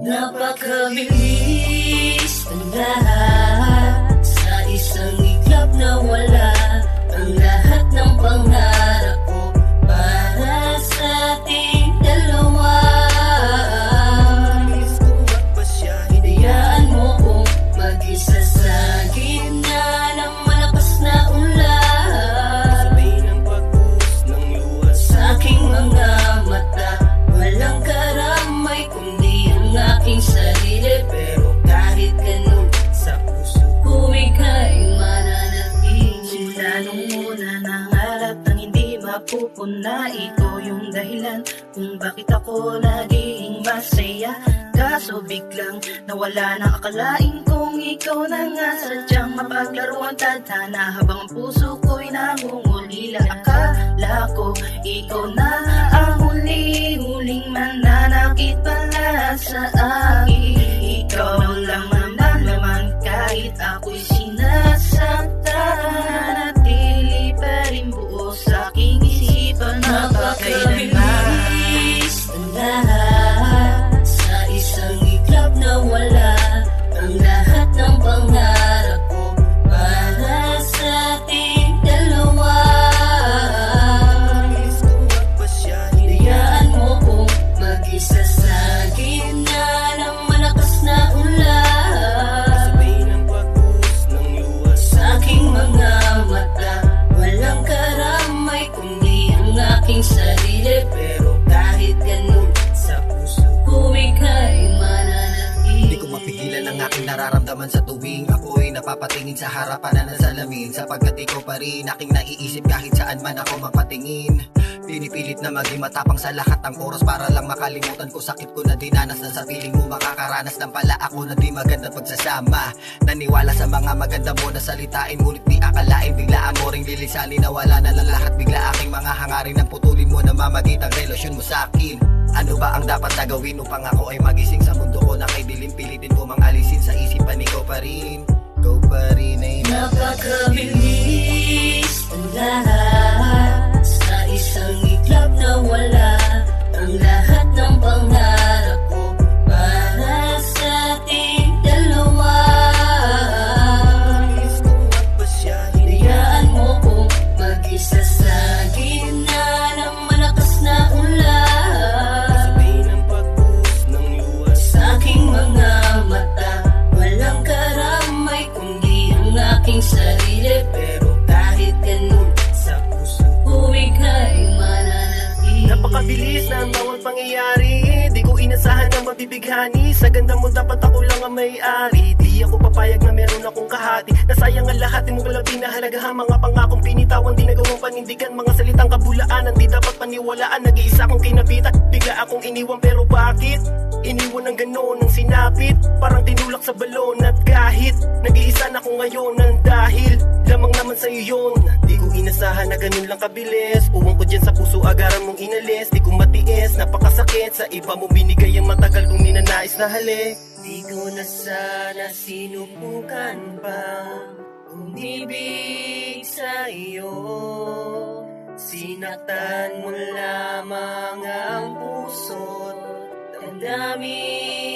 Napakabilis ng lahat, sa isang iglap na wala ang lahat ng pangarap ko para sa ating dalawa. Bilis kong magpasya, hinayaan mo kong mag-isa sa gitna ng malakas na ulan. Sabay ng pagbuhos ng luha sa aking mga mata, walang karamay kundi ang aking sarili. Pero kahit ganun, sa puso ko ika'y mananatili. Simula nung una nangarap ng hindi mapupuna, ikaw yung dahilan kung bakit ako naging masaya. Kaso biglang nawala ng akalain kong ikaw na nga sadyang mapaglaro ang tadhana, habang ang puso ko'y nangungulila. Akala ko ikaw na ang huling mananakit pala sa akin. Ikaw lang naman laman kahit ako'y sinasaktan, nanatili pa rin buo sa aking isipan. Napakabilis ng lahat, sa isang iglap na wala ang lahat ng pangarap ko para sa ating dalawa. Bilis kong magpasya, hinayaan mo kong mag-isa sa gitna ng malakas na ulan. Sabay ng pagbuhos ng luha sa aking mga mata, walang karamay kundi ang aking sarili. Pero kahit ganun, sa puso ko ika'y mananatili. Di ko mapigilan ang aking nararamdaman sa tuwing ako'y napapatingin sa harapan na ng salamin, sapagkat ikaw pa rin aking naiisip kahit saan man ako mapatingin. Pinipilit na maging matapang sa lahat ng oras para lang makalimutan ko sakit ko na dinanas, na sa piling mo makakaranas ng pala ako na di magandang pagsasama. Naniwala sa mga maganda mo na salitain, ngunit di akalain biglaan mo ring lilisanin na wala na lang lahat. Bigla aking mga hangarin ng putulin mo na mamagitang relasyon mo sa akin. Ano ba ang dapat na gawin upang ako ay magising sa mundo ko na kay dilim? Pilitin ko mang alisin sa isipan, ikaw pa rin. Ikaw pa rin ay Napakabilis ng lahat, sa isang iglap na wala ang lahat ng pangarap ko para sa ating dalawa. Bilis kong magpasya, hinayaan mo kong mag-isa sa gitna ng malakas na ulan. Sabay ng pagbuhos ng luha sa aking mga mata, walang karamay kundi ang aking sarili. Pero kahit ganun, sa puso ko ika'y mananatili. Napakabilis na ang bawat pangyayari, di ko inasahan na mabibighani. Sa ganda mo dapat ako lang ang may-ari. Di ako papayag na meron akong kahati. Nasayang ang lahat, di mo pala pinahalagahan. Mga pangakong pinitawan, di nagawang panindigan. Mga salitang kabulaanan, di dapat paniwalaan. Nag-iisa akong kinapitan, bigla akong iniwan. Pero bakit? Iniwan ng gano'n ang sinapit, parang tinulak sa balon. At kahit nag-iisa na ako ngayon, ang dahil lamang naman sa'yo yun. Di ko inasahan na ganun lang kabilis. Uwang ko dyan sa puso, agaran mong inalis. Di ko matiis, napakasakit. Sa iba mo binigay ang matagal kong ninanais na halik. Di ko na sana sinubukan pang umibig sa iyo. Sinaktan mo lamang ang puso't damdamin